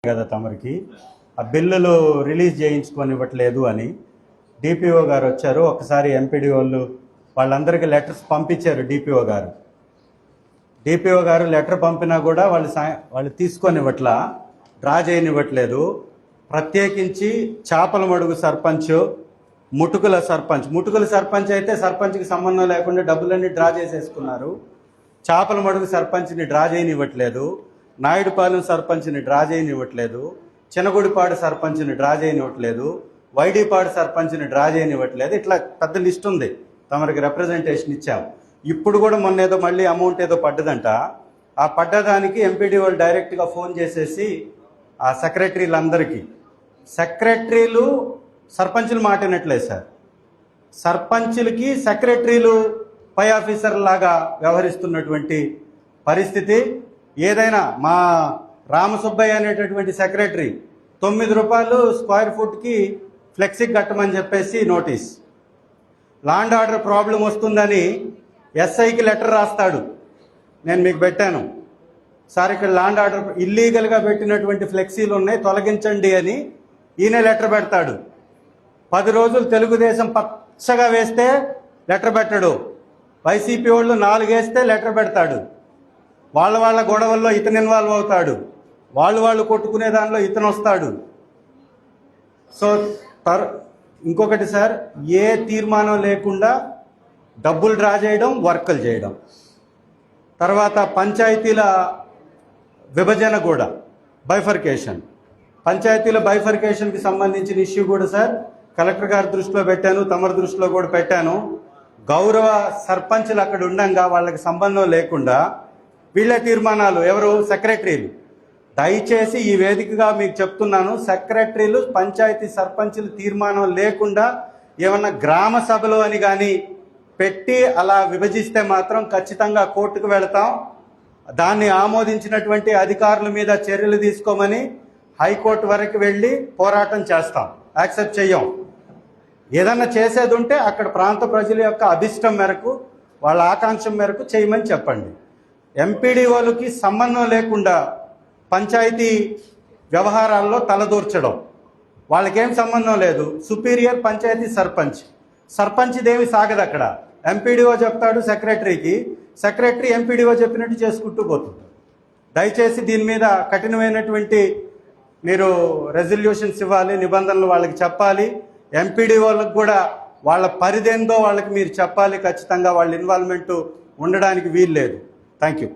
కదా తమరికి ఆ బిల్లులు రిలీజ్ చేయించుకొని ఇవ్వట్లేదు అని డిపిఓ గారు వచ్చారు. ఒకసారి ఎంపీడీ వాళ్ళందరికీ లెటర్స్ పంపించారు. డిపిఓ గారు లెటర్ పంపినా కూడా వాళ్ళు తీసుకొని ఇవ్వట్లా, డ్రా చేయనివ్వట్లేదు. ప్రత్యేకించి చాపలమడుగు సర్పంచ్, ముటుకుల సర్పంచ్ అయితే సర్పంచ్కి సంబంధం లేకుండా డబ్బులన్నీ డ్రా చేసేసుకున్నారు. చాపలమడుగు సర్పంచ్ని డ్రా చేయనివ్వట్లేదు, నాయుడుపాలెం సర్పంచ్ని డ్రా చేయనివ్వట్లేదు, చినగుడిపాడు సర్పంచ్ని డ్రా చేయనివ్వట్లేదు, వైడీపాడు సర్పంచ్ని డ్రా చేయనివ్వట్లేదు. ఇట్లా పెద్ద లిస్ట్ ఉంది. తమరికి రిప్రజెంటేషన్ ఇచ్చాం. ఇప్పుడు కూడా మొన్న ఏదో మళ్ళీ అమౌంట్ ఏదో పడ్డదంట. ఆ పడ్డదానికి ఎంపీడీ వాళ్ళు డైరెక్ట్గా ఫోన్ చేసేసి ఆ సెక్రటరీలు సర్పంచులు మాట వినట్లేదు సార్. సర్పంచులకి సెక్రటరీలు పై ఆఫీసర్ లాగా వ్యవహరిస్తున్నటువంటి పరిస్థితి. ఏదైనా మా రామసుబ్బయ్య అనేటటువంటి సెక్రటరీ 9 రూపాయలు స్క్వేర్ ఫుట్కి ఫ్లెక్సీ కట్టమని చెప్పేసి నోటీస్. ల్యాండ్ ఆర్డర్ ప్రాబ్లం వస్తుందని ఎస్ఐకి లెటర్ రాస్తాడు. నేను మీకు పెట్టాను సార్, ఇక్కడ ల్యాండ్ ఆర్డర్ ఇల్లీగల్గా పెట్టినటువంటి ఫ్లెక్సీలు ఉన్నాయి, తొలగించండి అని ఈయన లెటర్ పెడతాడు. 10 రోజులు తెలుగుదేశం పచ్చగా వేస్తే లెటర్ పెట్టడు. వైసీపీ వాళ్ళు 4 వేస్తే లెటర్ పెడతాడు. వాళ్ళ గొడవల్లో ఇతను ఇన్వాల్వ్ అవుతాడు. వాళ్ళు కొట్టుకునే దానిలో ఇతను వస్తాడు. సో ఇంకొకటి సార్, ఏ తీర్మానం లేకుండా డబ్బులు డ్రా చేయడం, వర్కులు చేయడం. తర్వాత పంచాయతీల విభజన కూడా, పంచాయతీల బైఫర్కేషన్కి సంబంధించిన ఇష్యూ కూడా సార్ కలెక్టర్ గారి దృష్టిలో పెట్టాను, తమరి దృష్టిలో కూడా పెట్టాను. గౌరవ సర్పంచ్లు అక్కడ ఉండంగా వాళ్ళకి సంబంధం లేకుండా వీళ్ళ తీర్మానాలు, ఎవరు సెక్రటరీలు. దయచేసి ఈ వేదికగా మీకు చెప్తున్నాను, సెక్రటరీలు పంచాయతీ సర్పంచులు తీర్మానం లేకుండా ఏమన్నా గ్రామ సభలు అని కానీ పెట్టి అలా విభజిస్తే మాత్రం ఖచ్చితంగా కోర్టుకు వెళతాం. దాన్ని ఆమోదించినటువంటి అధికారుల మీద చర్యలు తీసుకోమని హైకోర్టు వరకు వెళ్ళి పోరాటం చేస్తాం. యాక్సెప్ట్ చెయ్యం. ఏదన్నా చేసేది ఉంటే అక్కడ ప్రాంత ప్రజల యొక్క అభిష్టం మేరకు, వాళ్ళ ఆకాంక్ష మేరకు చేయమని చెప్పండి. ఎంపీడీ వాళ్ళకి సంబంధం లేకుండా పంచాయతీ వ్యవహారాల్లో తలదూర్చడం, వాళ్ళకేం సంబంధం లేదు. సుపీరియర్ పంచాయతీ సర్పంచ్దేమి సాగదు అక్కడ. ఎంపీడీఓ చెప్తాడు సెక్రటరీకి, సెక్రటరీ ఎంపీడీఓ చెప్పినట్టు చేసుకుంటూ పోతుంది. దయచేసి దీని మీద కఠినమైనటువంటి మీరు రెజల్యూషన్స్ ఇవ్వాలి, నిబంధనలు వాళ్ళకి చెప్పాలి. ఎంపీడీ వాళ్ళకి కూడా వాళ్ళ పరిధేందో వాళ్ళకి మీరు చెప్పాలి. ఖచ్చితంగా వాళ్ళ ఇన్వాల్వ్మెంట్ ఉండడానికి వీలు లేదు. Thank you.